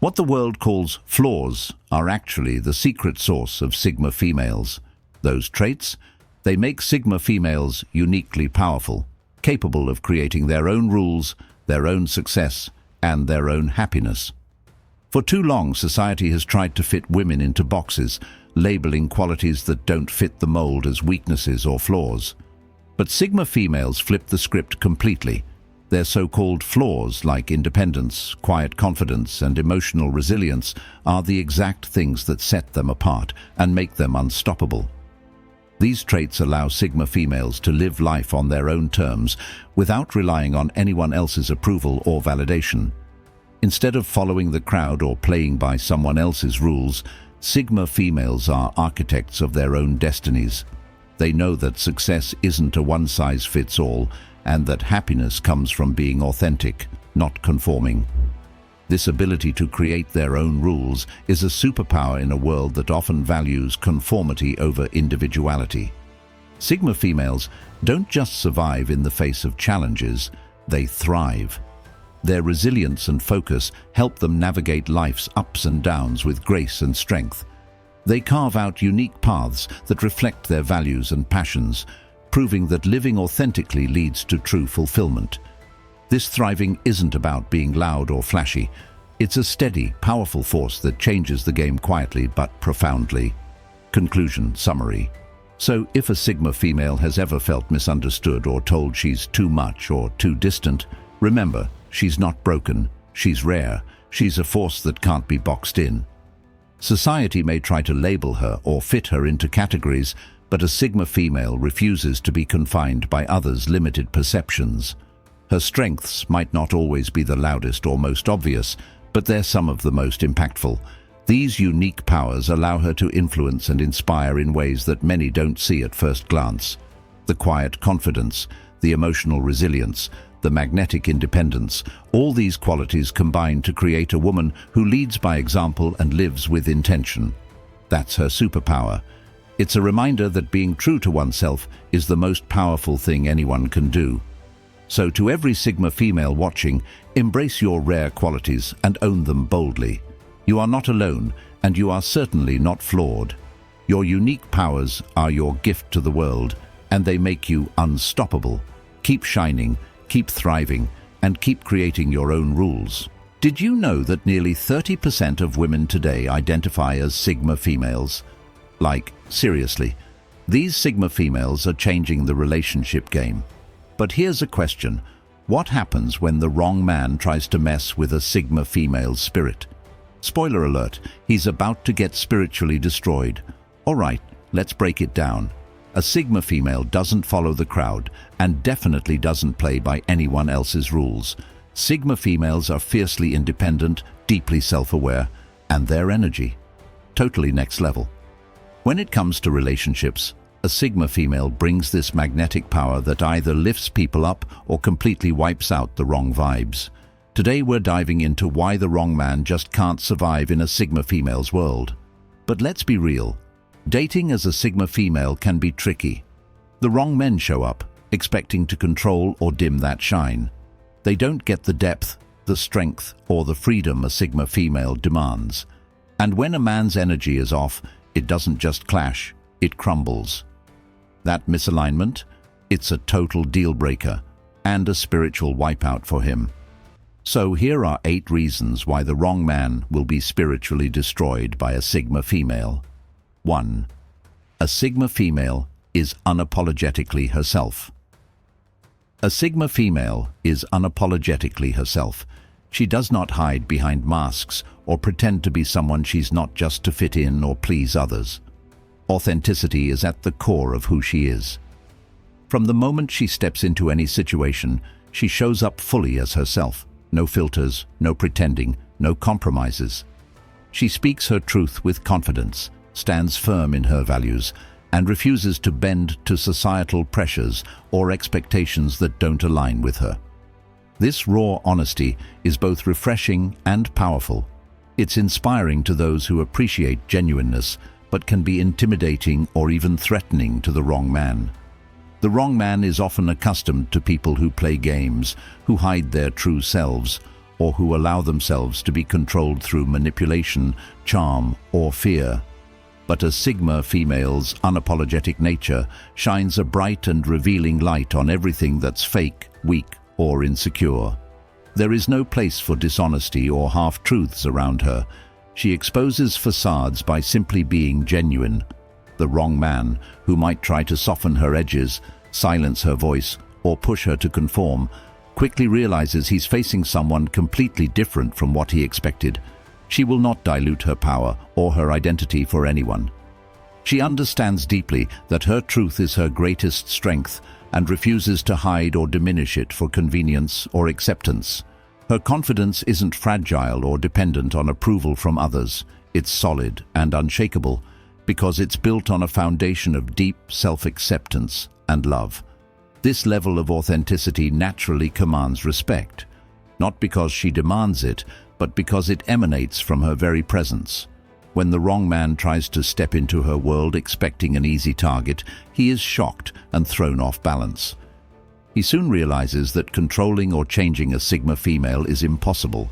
What the world calls flaws are actually the secret source of Sigma females. Those traits, they make Sigma females uniquely powerful, capable of creating their own rules, their own success, and their own happiness. For too long, society has tried to fit women into boxes, labeling qualities that don't fit the mold as weaknesses or flaws. But Sigma females flip the script completely. Their so-called flaws, like independence, quiet confidence, and emotional resilience, are the exact things that set them apart and make them unstoppable. These traits allow Sigma females to live life on their own terms without relying on anyone else's approval or validation. Instead of following the crowd or playing by someone else's rules, Sigma females are architects of their own destinies. They know that success isn't a one-size-fits-all, and that happiness comes from being authentic, not conforming. This ability to create their own rules is a superpower in a world that often values conformity over individuality. Sigma females don't just survive in the face of challenges, they thrive. Their resilience and focus help them navigate life's ups and downs with grace and strength. They carve out unique paths that reflect their values and passions, proving that living authentically leads to true fulfillment. This thriving isn't about being loud or flashy. It's a steady, powerful force that changes the game quietly but profoundly. Conclusion, summary. So, if a Sigma female has ever felt misunderstood or told she's too much or too distant, remember, she's not broken, she's rare, she's a force that can't be boxed in. Society may try to label her or fit her into categories, but a Sigma female refuses to be confined by others' limited perceptions. Her strengths might not always be the loudest or most obvious, but they're some of the most impactful. These unique powers allow her to influence and inspire in ways that many don't see at first glance. The quiet confidence, the emotional resilience, the magnetic independence, all these qualities combine to create a woman who leads by example and lives with intention. That's her superpower. It's a reminder that being true to oneself is the most powerful thing anyone can do. So to every Sigma female watching, embrace your rare qualities and own them boldly. You are not alone, and you are certainly not flawed. Your unique powers are your gift to the world, and they make you unstoppable. Keep shining, keep thriving, and keep creating your own rules. Did you know that nearly 30% of women today identify as Sigma females? Like, seriously, these Sigma females are changing the relationship game. But here's a question. What happens when the wrong man tries to mess with a Sigma female's spirit? Spoiler alert, he's about to get spiritually destroyed. Alright, let's break it down. A Sigma female doesn't follow the crowd and definitely doesn't play by anyone else's rules. Sigma females are fiercely independent, deeply self-aware, and their energy, totally next level. When it comes to relationships, a Sigma female brings this magnetic power that either lifts people up or completely wipes out the wrong vibes. Today we're diving into why the wrong man just can't survive in a Sigma female's world. But let's be real. Dating as a Sigma female can be tricky. The wrong men show up, expecting to control or dim that shine. They don't get the depth, the strength, or the freedom a Sigma female demands. And when a man's energy is off, it doesn't just clash, it crumbles. That misalignment, it's a total deal breaker and a spiritual wipeout for him. So here are 8 reasons why the wrong man will be spiritually destroyed by a Sigma female. 1. A Sigma female is unapologetically herself. A Sigma female is unapologetically herself. She does not hide behind masks or pretend to be someone she's not just to fit in or please others. Authenticity is at the core of who she is. From the moment she steps into any situation, she shows up fully as herself. No filters, no pretending, no compromises. She speaks her truth with confidence, stands firm in her values, and refuses to bend to societal pressures or expectations that don't align with her. This raw honesty is both refreshing and powerful. It's inspiring to those who appreciate genuineness, but can be intimidating or even threatening to the wrong man. The wrong man is often accustomed to people who play games, who hide their true selves, or who allow themselves to be controlled through manipulation, charm, or fear. But a Sigma female's unapologetic nature shines a bright and revealing light on everything that's fake, weak, or insecure. There is no place for dishonesty or half-truths around her. She exposes facades by simply being genuine. The wrong man, who might try to soften her edges, silence her voice, or push her to conform, quickly realizes he's facing someone completely different from what he expected. She will not dilute her power or her identity for anyone. She understands deeply that her truth is her greatest strength and refuses to hide or diminish it for convenience or acceptance. Her confidence isn't fragile or dependent on approval from others. It's solid and unshakable because it's built on a foundation of deep self-acceptance and love. This level of authenticity naturally commands respect, not because she demands it, but because it emanates from her very presence. When the wrong man tries to step into her world expecting an easy target, he is shocked and thrown off balance. He soon realizes that controlling or changing a Sigma female is impossible.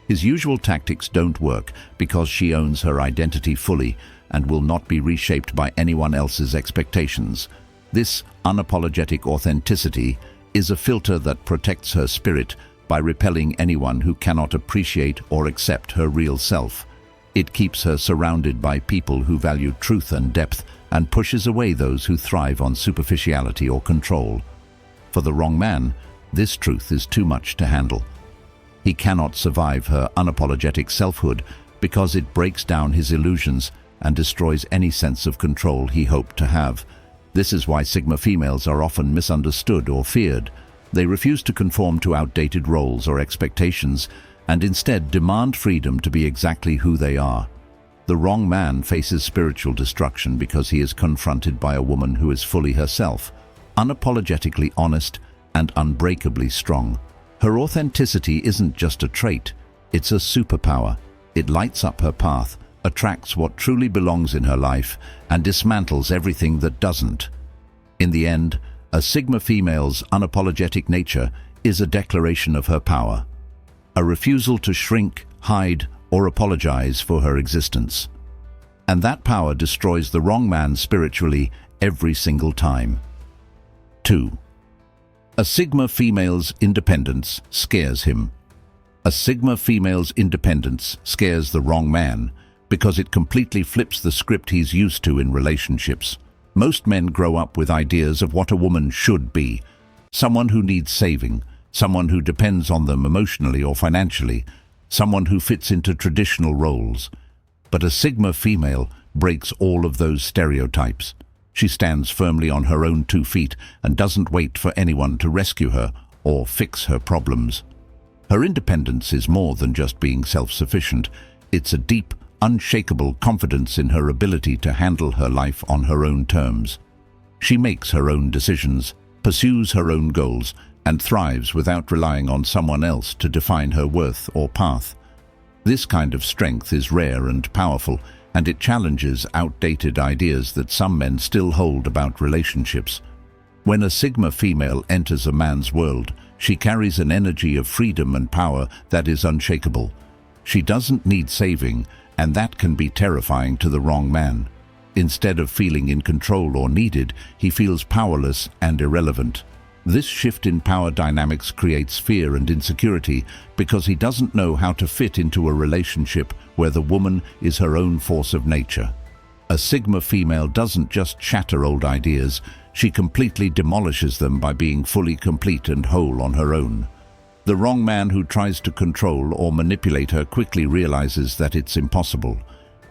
His usual tactics don't work because she owns her identity fully and will not be reshaped by anyone else's expectations. This unapologetic authenticity is a filter that protects her spirit by repelling anyone who cannot appreciate or accept her real self. It keeps her surrounded by people who value truth and depth and pushes away those who thrive on superficiality or control. For the wrong man, this truth is too much to handle. He cannot survive her unapologetic selfhood because it breaks down his illusions and destroys any sense of control he hoped to have. This is why Sigma females are often misunderstood or feared. They refuse to conform to outdated roles or expectations and instead demand freedom to be exactly who they are. The wrong man faces spiritual destruction because he is confronted by a woman who is fully herself, unapologetically honest and unbreakably strong. Her authenticity isn't just a trait, it's a superpower. It lights up her path, attracts what truly belongs in her life, and dismantles everything that doesn't. In the end, a Sigma female's unapologetic nature is a declaration of her power, a refusal to shrink, hide, or apologize for her existence. And that power destroys the wrong man spiritually every single time. 2. A Sigma female's independence scares him. A Sigma female's independence scares the wrong man because it completely flips the script he's used to in relationships. Most men grow up with ideas of what a woman should be: someone who needs saving, someone who depends on them emotionally or financially, someone who fits into traditional roles. But a Sigma female breaks all of those stereotypes. She stands firmly on her own 2 feet and doesn't wait for anyone to rescue her or fix her problems. Her independence is more than just being self-sufficient. It's a deep, unshakable confidence in her ability to handle her life on her own terms. She makes her own decisions, pursues her own goals, and thrives without relying on someone else to define her worth or path. This kind of strength is rare and powerful, and it challenges outdated ideas that some men still hold about relationships. When a Sigma female enters a man's world, she carries an energy of freedom and power that is unshakable. She doesn't need saving, and that can be terrifying to the wrong man. Instead of feeling in control or needed, he feels powerless and irrelevant. This shift in power dynamics creates fear and insecurity because he doesn't know how to fit into a relationship where the woman is her own force of nature. A Sigma female doesn't just shatter old ideas, she completely demolishes them by being fully complete and whole on her own. The wrong man who tries to control or manipulate her quickly realizes that it's impossible.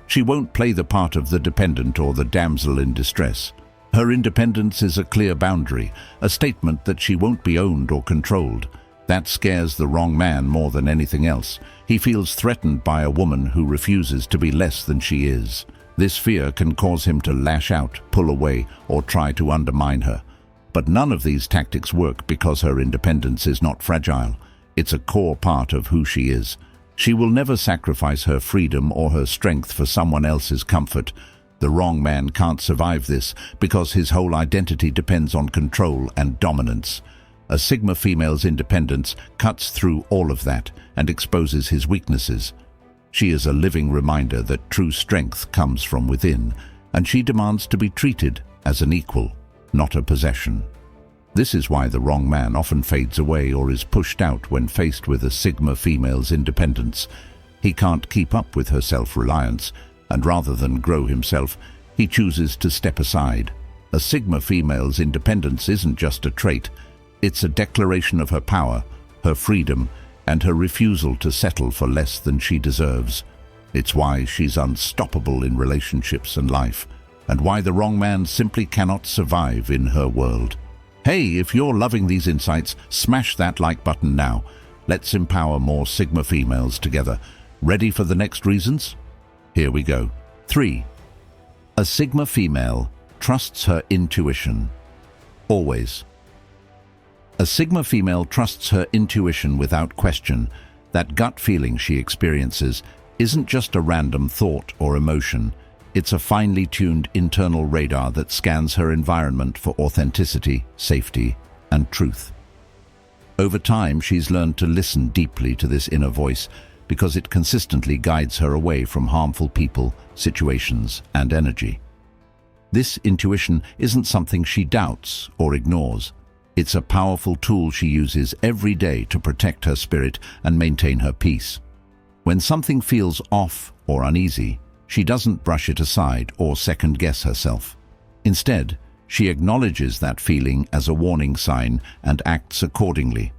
She won't play the part of the dependent or the damsel in distress. Her independence is a clear boundary, a statement that she won't be owned or controlled. That scares the wrong man more than anything else. He feels threatened by a woman who refuses to be less than she is. This fear can cause him to lash out, pull away, or try to undermine her. But none of these tactics work because her independence is not fragile. It's a core part of who she is. She will never sacrifice her freedom or her strength for someone else's comfort. The wrong man can't survive this because his whole identity depends on control and dominance. A Sigma female's independence cuts through all of that and exposes his weaknesses. She is a living reminder that true strength comes from within, and she demands to be treated as an equal, not a possession. This is why the wrong man often fades away or is pushed out when faced with a Sigma female's independence. He can't keep up with her self-reliance, and rather than grow himself, he chooses to step aside. A Sigma female's independence isn't just a trait, it's a declaration of her power, her freedom, and her refusal to settle for less than she deserves. It's why she's unstoppable in relationships and life, and why the wrong man simply cannot survive in her world. Hey, if you're loving these insights, smash that like button now. Let's empower more Sigma females together. Ready for the next reasons? Here we go. 3. A Sigma female trusts her intuition. Always. A Sigma female trusts her intuition without question. That gut feeling she experiences isn't just a random thought or emotion. It's a finely tuned internal radar that scans her environment for authenticity, safety, and truth. Over time, she's learned to listen deeply to this inner voice because it consistently guides her away from harmful people, situations, and energy. This intuition isn't something she doubts or ignores. It's a powerful tool she uses every day to protect her spirit and maintain her peace. When something feels off or uneasy, she doesn't brush it aside or second-guess herself. Instead, she acknowledges that feeling as a warning sign and acts accordingly.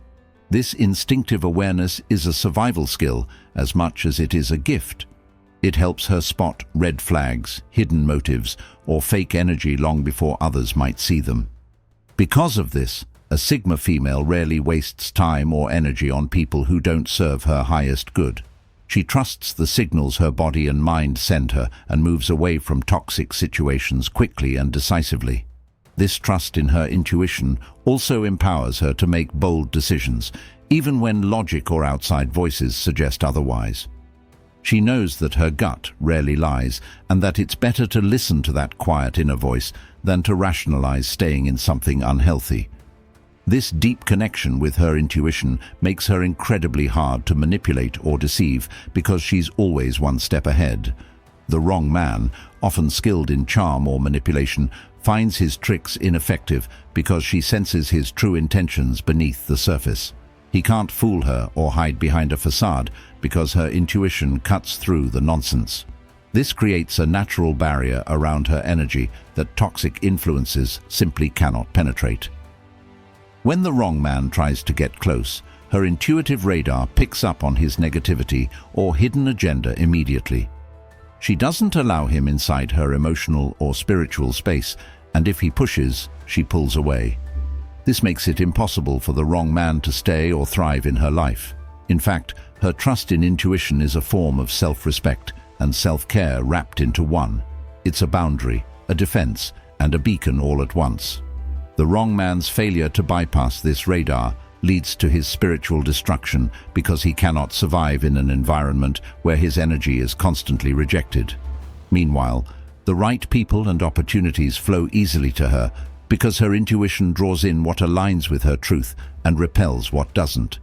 This instinctive awareness is a survival skill as much as it is a gift. It helps her spot red flags, hidden motives, or fake energy long before others might see them. Because of this, a Sigma female rarely wastes time or energy on people who don't serve her highest good. She trusts the signals her body and mind send her and moves away from toxic situations quickly and decisively. This trust in her intuition also empowers her to make bold decisions, even when logic or outside voices suggest otherwise. She knows that her gut rarely lies and that it's better to listen to that quiet inner voice than to rationalize staying in something unhealthy. This deep connection with her intuition makes her incredibly hard to manipulate or deceive because she's always one step ahead. The wrong man, often skilled in charm or manipulation, finds his tricks ineffective because she senses his true intentions beneath the surface. He can't fool her or hide behind a facade because her intuition cuts through the nonsense. This creates a natural barrier around her energy that toxic influences simply cannot penetrate. When the wrong man tries to get close, her intuitive radar picks up on his negativity or hidden agenda immediately. She doesn't allow him inside her emotional or spiritual space, and if he pushes, she pulls away. This makes it impossible for the wrong man to stay or thrive in her life. In fact, her trust in intuition is a form of self-respect and self-care wrapped into one. It's a boundary, a defense, and a beacon all at once. The wrong man's failure to bypass this radar leads to his spiritual destruction because he cannot survive in an environment where his energy is constantly rejected. Meanwhile, the right people and opportunities flow easily to her because her intuition draws in what aligns with her truth and repels what doesn't.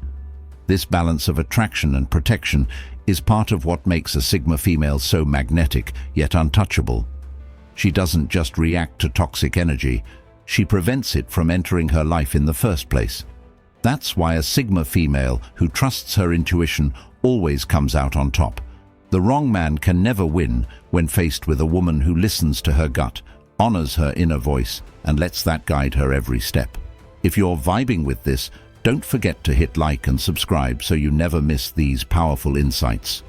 This balance of attraction and protection is part of what makes a Sigma female so magnetic yet untouchable. She doesn't just react to toxic energy, she prevents it from entering her life in the first place. That's why a Sigma female who trusts her intuition always comes out on top. The wrong man can never win when faced with a woman who listens to her gut, honors her inner voice, and lets that guide her every step. If you're vibing with this, don't forget to hit like and subscribe so you never miss these powerful insights.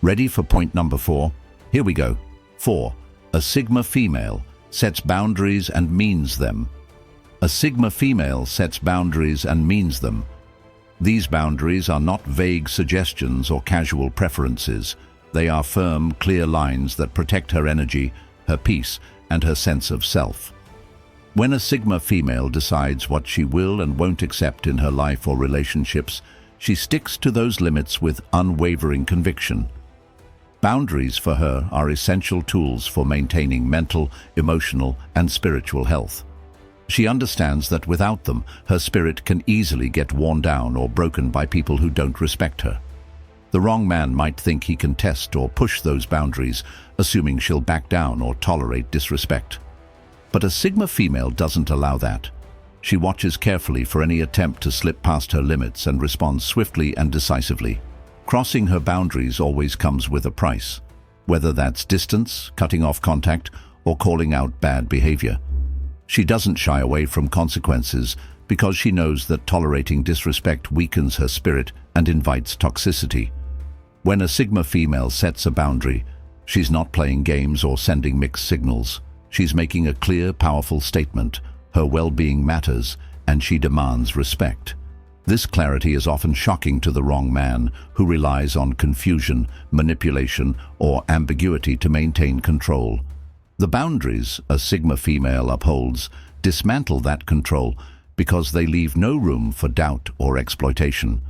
Ready for point number 4? Here we go. 4. A Sigma female sets boundaries and means them. A Sigma female sets boundaries and means them. These boundaries are not vague suggestions or casual preferences. They are firm, clear lines that protect her energy, her peace, and her sense of self. When a Sigma female decides what she will and won't accept in her life or relationships, she sticks to those limits with unwavering conviction. Boundaries for her are essential tools for maintaining mental, emotional, and spiritual health. She understands that without them, her spirit can easily get worn down or broken by people who don't respect her. The wrong man might think he can test or push those boundaries, assuming she'll back down or tolerate disrespect. But a Sigma female doesn't allow that. She watches carefully for any attempt to slip past her limits and responds swiftly and decisively. Crossing her boundaries always comes with a price, whether that's distance, cutting off contact, or calling out bad behavior. She doesn't shy away from consequences because she knows that tolerating disrespect weakens her spirit and invites toxicity. When a Sigma female sets a boundary, she's not playing games or sending mixed signals. She's making a clear, powerful statement. Her well-being matters, and she demands respect. This clarity is often shocking to the wrong man, who relies on confusion, manipulation, or ambiguity to maintain control. The boundaries a Sigma female upholds dismantle that control because they leave no room for doubt or exploitation.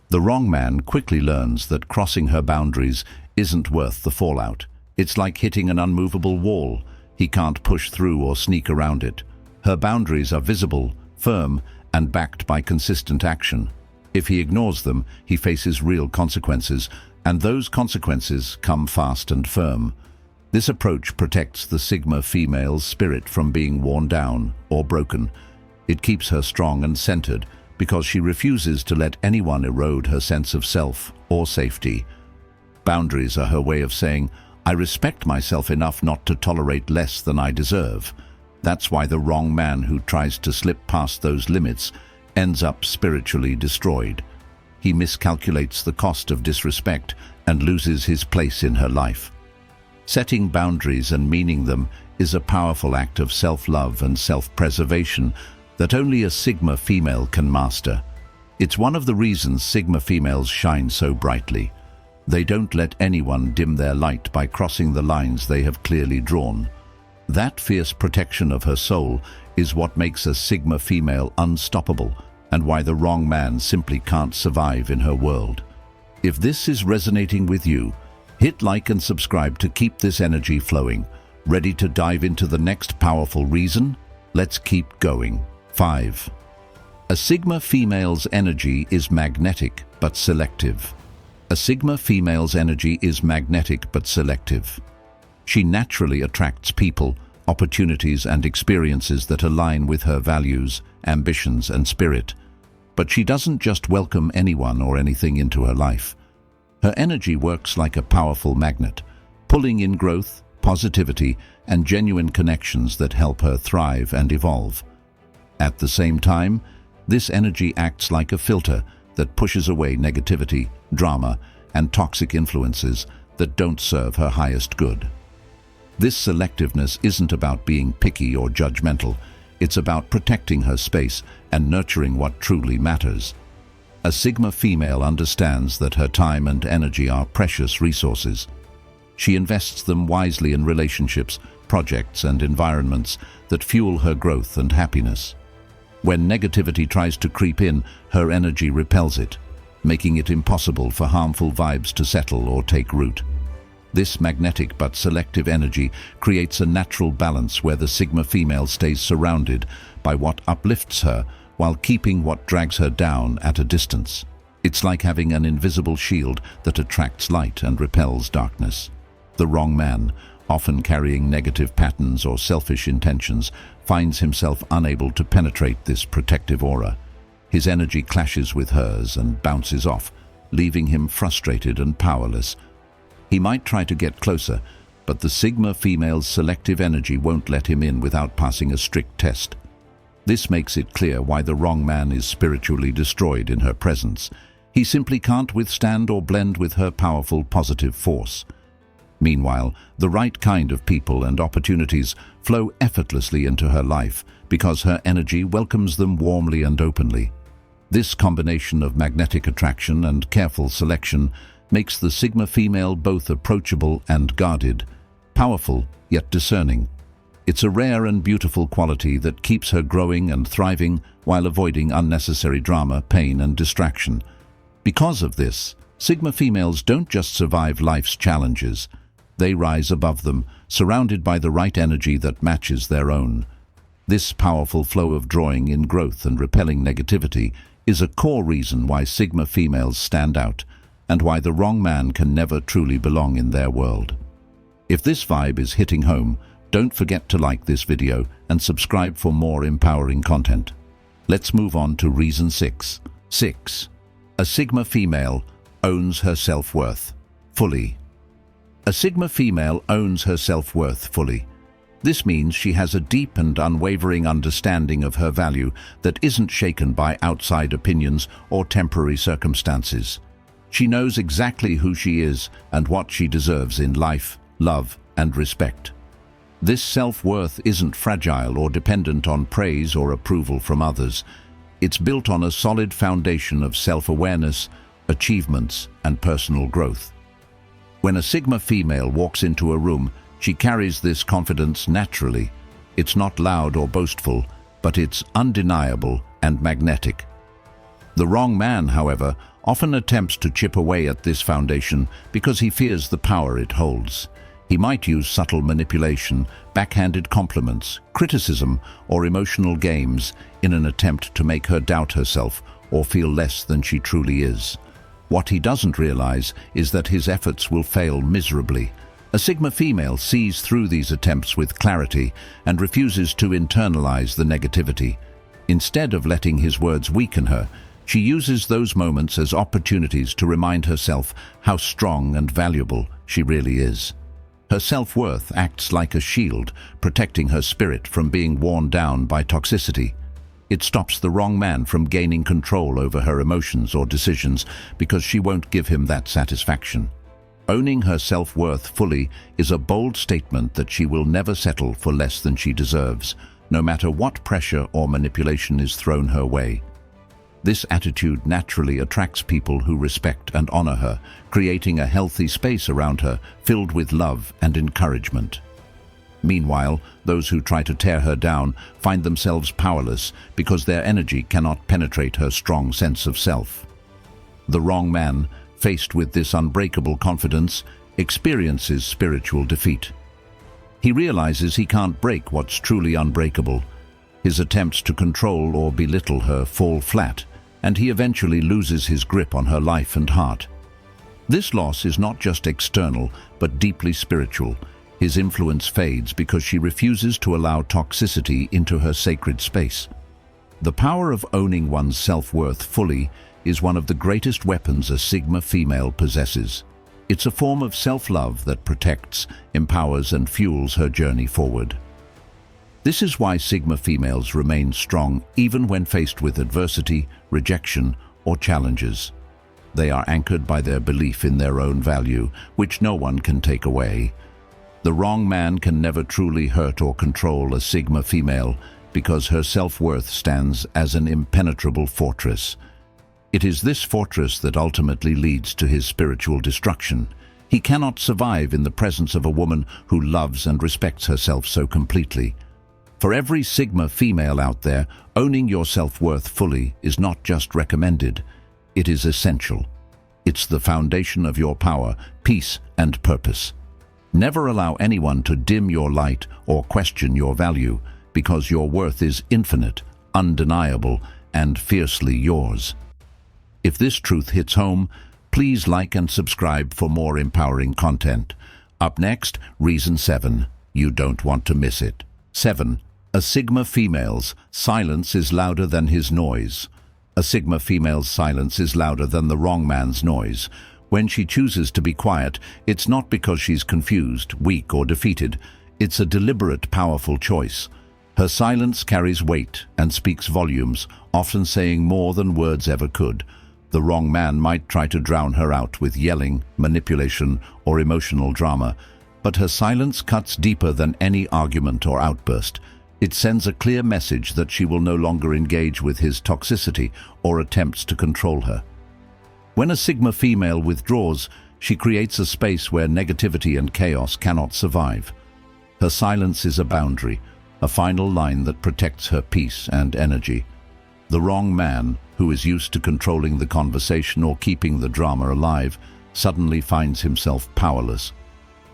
The wrong man quickly learns that crossing her boundaries isn't worth the fallout. It's like hitting an unmovable wall. He can't push through or sneak around it. Her boundaries are visible, firm, and backed by consistent action. If he ignores them, he faces real consequences, and those consequences come fast and firm. This approach protects the Sigma female's spirit from being worn down or broken. It keeps her strong and centered because she refuses to let anyone erode her sense of self or safety. Boundaries are her way of saying, "I respect myself enough not to tolerate less than I deserve." That's why the wrong man who tries to slip past those limits ends up spiritually destroyed. He miscalculates the cost of disrespect and loses his place in her life. Setting boundaries and meaning them is a powerful act of self-love and self-preservation that only a Sigma female can master. It's one of the reasons Sigma females shine so brightly. They don't let anyone dim their light by crossing the lines they have clearly drawn. That fierce protection of her soul is what makes a Sigma female unstoppable and why the wrong man simply can't survive in her world. If this is resonating with you, hit like and subscribe to keep this energy flowing. Ready to dive into the next powerful reason? Let's keep going. 5. A Sigma female's energy is magnetic but selective. A Sigma female's energy is magnetic but selective. She naturally attracts people, opportunities, and experiences that align with her values, ambitions, and spirit. But she doesn't just welcome anyone or anything into her life. Her energy works like a powerful magnet, pulling in growth, positivity, and genuine connections that help her thrive and evolve. At the same time, this energy acts like a filter that pushes away negativity, drama, and toxic influences that don't serve her highest good. This selectiveness isn't about being picky or judgmental. It's about protecting her space and nurturing what truly matters. A Sigma female understands that her time and energy are precious resources. She invests them wisely in relationships, projects, and environments that fuel her growth and happiness. When negativity tries to creep in, her energy repels it, making it impossible for harmful vibes to settle or take root. This magnetic but selective energy creates a natural balance where the Sigma female stays surrounded by what uplifts her while keeping what drags her down at a distance. It's like having an invisible shield that attracts light and repels darkness. The wrong man, often carrying negative patterns or selfish intentions, finds himself unable to penetrate this protective aura. His energy clashes with hers and bounces off, leaving him frustrated and powerless. He might try to get closer, but the Sigma female's selective energy won't let him in without passing a strict test. This makes it clear why the wrong man is spiritually destroyed in her presence. He simply can't withstand or blend with her powerful positive force. Meanwhile, the right kind of people and opportunities flow effortlessly into her life because her energy welcomes them warmly and openly. This combination of magnetic attraction and careful selection makes the Sigma female both approachable and guarded, powerful yet discerning. It's a rare and beautiful quality that keeps her growing and thriving while avoiding unnecessary drama, pain, and distraction. Because of this, Sigma females don't just survive life's challenges. They rise above them, surrounded by the right energy that matches their own. This powerful flow of drawing in growth and repelling negativity is a core reason why Sigma females stand out and why the wrong man can never truly belong in their world. If this vibe is hitting home, don't forget to like this video and subscribe for more empowering content. Let's move on to reason 6. 6. A Sigma female owns her self-worth fully. A Sigma female owns her self-worth fully. This means she has a deep and unwavering understanding of her value that isn't shaken by outside opinions or temporary circumstances. She knows exactly who she is and what she deserves in life, love, and respect. This self-worth isn't fragile or dependent on praise or approval from others. It's built on a solid foundation of self-awareness, achievements, and personal growth. When a Sigma female walks into a room, she carries this confidence naturally. It's not loud or boastful, but it's undeniable and magnetic. The wrong man, however, often attempts to chip away at this foundation because he fears the power it holds. He might use subtle manipulation, backhanded compliments, criticism, or emotional games in an attempt to make her doubt herself or feel less than she truly is. What he doesn't realize is that his efforts will fail miserably. A Sigma female sees through these attempts with clarity and refuses to internalize the negativity. Instead of letting his words weaken her, she uses those moments as opportunities to remind herself how strong and valuable she really is. Her self-worth acts like a shield, protecting her spirit from being worn down by toxicity. It stops the wrong man from gaining control over her emotions or decisions because she won't give him that satisfaction. Owning her self-worth fully is a bold statement that she will never settle for less than she deserves, no matter what pressure or manipulation is thrown her way. This attitude naturally attracts people who respect and honor her, creating a healthy space around her filled with love and encouragement. Meanwhile, those who try to tear her down find themselves powerless because their energy cannot penetrate her strong sense of self. The wrong man, faced with this unbreakable confidence, experiences spiritual defeat. He realizes he can't break what's truly unbreakable. His attempts to control or belittle her fall flat, and he eventually loses his grip on her life and heart. This loss is not just external, but deeply spiritual. His influence fades because she refuses to allow toxicity into her sacred space. The power of owning one's self-worth fully is one of the greatest weapons a Sigma female possesses. It's a form of self-love that protects, empowers, and fuels her journey forward. This is why Sigma females remain strong even when faced with adversity, rejection, or challenges. They are anchored by their belief in their own value, which no one can take away. The wrong man can never truly hurt or control a Sigma female because her self-worth stands as an impenetrable fortress. It is this fortress that ultimately leads to his spiritual destruction. He cannot survive in the presence of a woman who loves and respects herself so completely. For every Sigma female out there, owning your self-worth fully is not just recommended, it is essential. It's the foundation of your power, peace, and purpose. Never allow anyone to dim your light or question your value, because your worth is infinite, undeniable, and fiercely yours. If this truth hits home, please like and subscribe for more empowering content. Up next, reason 7. You don't want to miss it. 7. A Sigma female's silence is louder than his noise. A Sigma female's silence is louder than the wrong man's noise. When she chooses to be quiet, it's not because she's confused, weak, or defeated. It's a deliberate, powerful choice. Her silence carries weight and speaks volumes, often saying more than words ever could. The wrong man might try to drown her out with yelling, manipulation, or emotional drama, but her silence cuts deeper than any argument or outburst. It sends a clear message that she will no longer engage with his toxicity or attempts to control her. When a Sigma female withdraws, she creates a space where negativity and chaos cannot survive. Her silence is a boundary, a final line that protects her peace and energy. The wrong man, who is used to controlling the conversation or keeping the drama alive, suddenly finds himself powerless.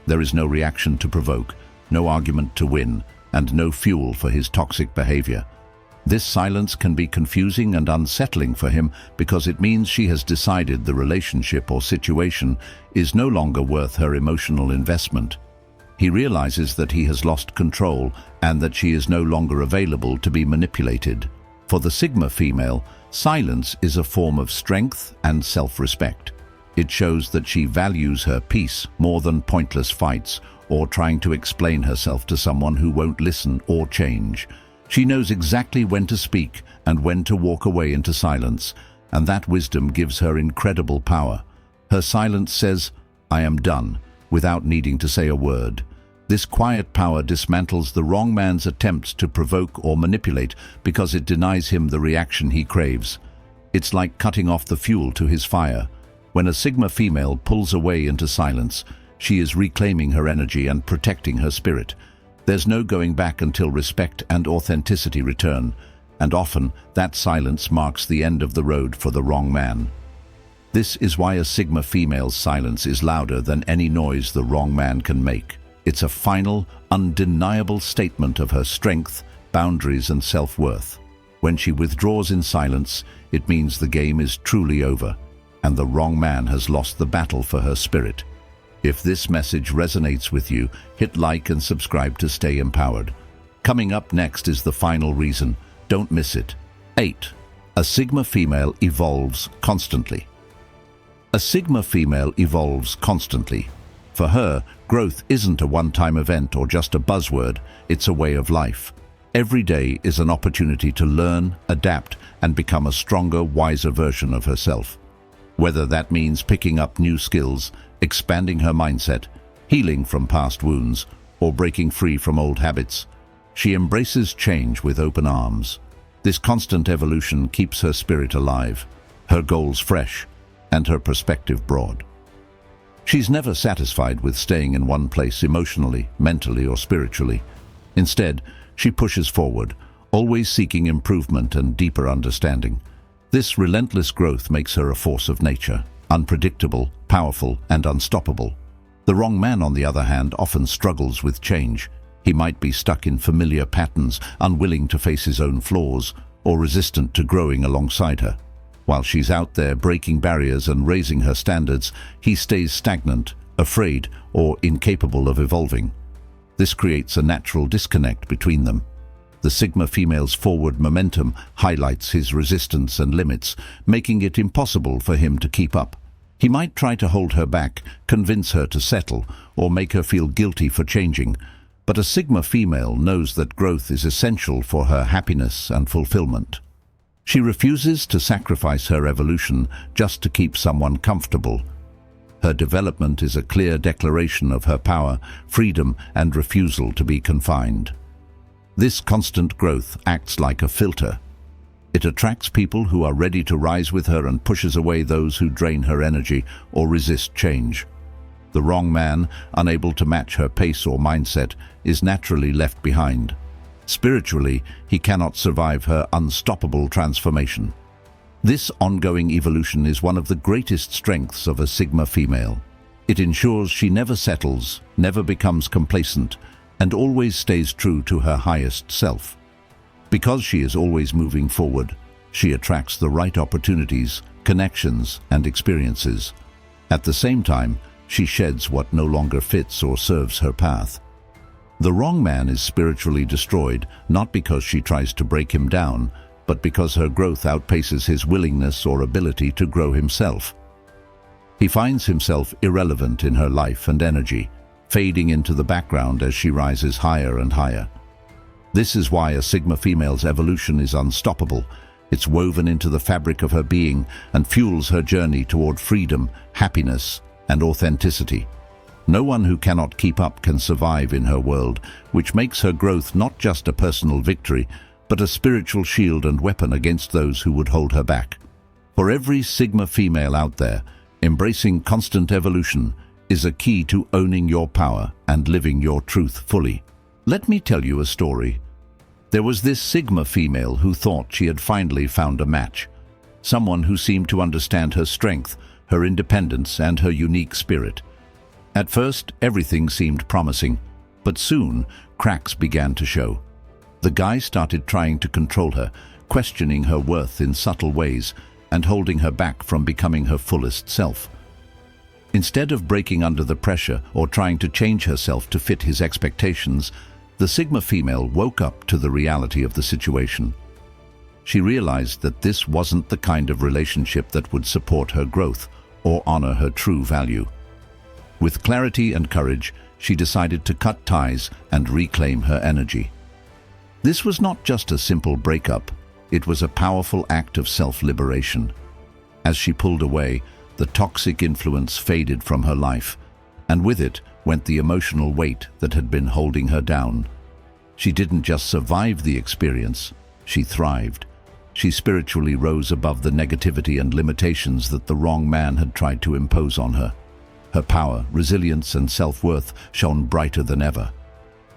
There is no reaction to provoke, no argument to win, and no fuel for his toxic behavior. This silence can be confusing and unsettling for him because it means she has decided the relationship or situation is no longer worth her emotional investment. He realizes that he has lost control and that she is no longer available to be manipulated. For the Sigma female, silence is a form of strength and self-respect. It shows that she values her peace more than pointless fights or trying to explain herself to someone who won't listen or change. She knows exactly when to speak and when to walk away into silence, and that wisdom gives her incredible power. Her silence says, "I am done," without needing to say a word. This quiet power dismantles the wrong man's attempts to provoke or manipulate because it denies him the reaction he craves. It's like cutting off the fuel to his fire. When a Sigma female pulls away into silence, she is reclaiming her energy and protecting her spirit. There's no going back until respect and authenticity return, and often that silence marks the end of the road for the wrong man. This is why a Sigma female's silence is louder than any noise the wrong man can make. It's a final, undeniable statement of her strength, boundaries, and self-worth. When she withdraws in silence, it means the game is truly over, and the wrong man has lost the battle for her spirit. If this message resonates with you, hit like and subscribe to stay empowered. Coming up next is the final reason. Don't miss it. 8. A Sigma female evolves constantly. A Sigma female evolves constantly. For her, growth isn't a one-time event or just a buzzword, it's a way of life. Every day is an opportunity to learn, adapt, and become a stronger, wiser version of herself. Whether that means picking up new skills, expanding her mindset, healing from past wounds, or breaking free from old habits, she embraces change with open arms. This constant evolution keeps her spirit alive, her goals fresh, and her perspective broad. She's never satisfied with staying in one place emotionally, mentally, or spiritually. Instead, she pushes forward, always seeking improvement and deeper understanding. This relentless growth makes her a force of nature, unpredictable, powerful, and unstoppable. The wrong man, on the other hand, often struggles with change. He might be stuck in familiar patterns, unwilling to face his own flaws, or resistant to growing alongside her. While she's out there breaking barriers and raising her standards, he stays stagnant, afraid, or incapable of evolving. This creates a natural disconnect between them. The Sigma female's forward momentum highlights his resistance and limits, making it impossible for him to keep up. He might try to hold her back, convince her to settle, or make her feel guilty for changing, but a Sigma female knows that growth is essential for her happiness and fulfillment. She refuses to sacrifice her evolution just to keep someone comfortable. Her development is a clear declaration of her power, freedom, and refusal to be confined. This constant growth acts like a filter. It attracts people who are ready to rise with her and pushes away those who drain her energy or resist change. The wrong man, unable to match her pace or mindset, is naturally left behind. Spiritually, he cannot survive her unstoppable transformation. This ongoing evolution is one of the greatest strengths of a Sigma female. It ensures she never settles, never becomes complacent, and always stays true to her highest self. Because she is always moving forward, she attracts the right opportunities, connections, and experiences. At the same time, she sheds what no longer fits or serves her path. The wrong man is spiritually destroyed, not because she tries to break him down, but because her growth outpaces his willingness or ability to grow himself. He finds himself irrelevant in her life and energy, fading into the background as she rises higher and higher. This is why a Sigma female's evolution is unstoppable. It's woven into the fabric of her being and fuels her journey toward freedom, happiness, and authenticity. No one who cannot keep up can survive in her world, which makes her growth not just a personal victory, but a spiritual shield and weapon against those who would hold her back. For every Sigma female out there, embracing constant evolution is a key to owning your power and living your truth fully. Let me tell you a story. There was this Sigma female who thought she had finally found a match. Someone who seemed to understand her strength, her independence, and her unique spirit. At first, everything seemed promising, but soon, cracks began to show. The guy started trying to control her, questioning her worth in subtle ways and holding her back from becoming her fullest self. Instead of breaking under the pressure or trying to change herself to fit his expectations, the Sigma female woke up to the reality of the situation. She realized that this wasn't the kind of relationship that would support her growth or honor her true value. With clarity and courage, she decided to cut ties and reclaim her energy. This was not just a simple breakup, it was a powerful act of self-liberation. As she pulled away, the toxic influence faded from her life, and with it went the emotional weight that had been holding her down. She didn't just survive the experience, she thrived. She spiritually rose above the negativity and limitations that the wrong man had tried to impose on her. Her power, resilience, and self-worth shone brighter than ever.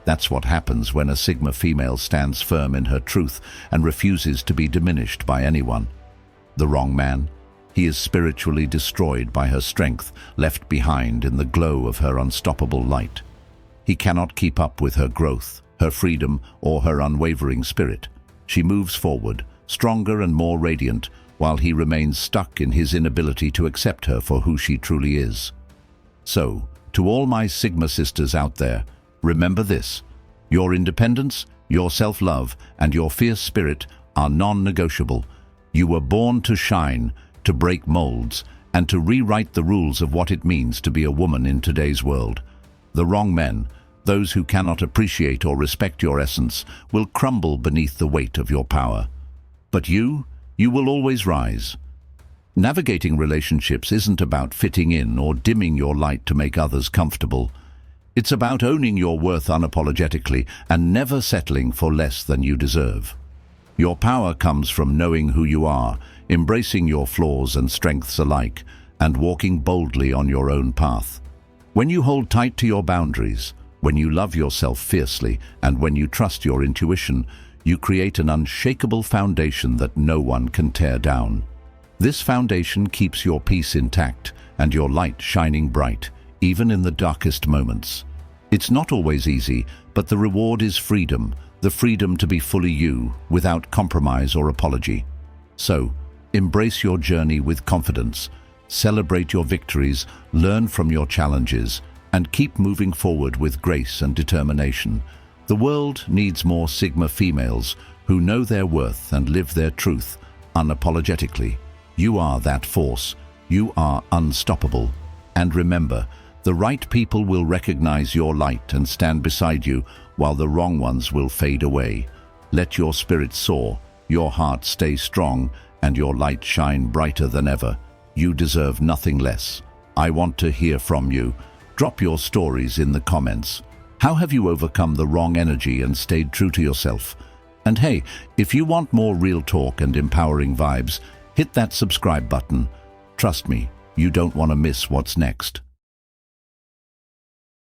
That's what happens when a Sigma female stands firm in her truth and refuses to be diminished by anyone. The wrong man? He is spiritually destroyed by her strength, left behind in the glow of her unstoppable light. He cannot keep up with her growth, her freedom, or her unwavering spirit. She moves forward, stronger and more radiant, while he remains stuck in his inability to accept her for who she truly is. So, to all my Sigma sisters out there, remember this: your independence, your self-love, and your fierce spirit are non-negotiable. You were born to shine, to break molds, and to rewrite the rules of what it means to be a woman in today's world. The wrong men, those who cannot appreciate or respect your essence, will crumble beneath the weight of your power. But you will always rise. Navigating relationships isn't about fitting in or dimming your light to make others comfortable. It's about owning your worth unapologetically and never settling for less than you deserve. Your power comes from knowing who you are, embracing your flaws and strengths alike, and walking boldly on your own path. When you hold tight to your boundaries, when you love yourself fiercely, and when you trust your intuition, you create an unshakable foundation that no one can tear down. This foundation keeps your peace intact and your light shining bright, even in the darkest moments. It's not always easy, but the reward is freedom, the freedom to be fully you, without compromise or apology. So, embrace your journey with confidence, celebrate your victories, learn from your challenges, and keep moving forward with grace and determination. The world needs more Sigma females who know their worth and live their truth unapologetically. You are that force. You are unstoppable. And remember, the right people will recognize your light and stand beside you, while the wrong ones will fade away. Let your spirit soar, your heart stay strong, and your light shine brighter than ever. You deserve nothing less. I want to hear from you. Drop your stories in the comments. How have you overcome the wrong energy and stayed true to yourself? And hey, if you want more real talk and empowering vibes, hit that subscribe button. Trust me, you don't want to miss what's next.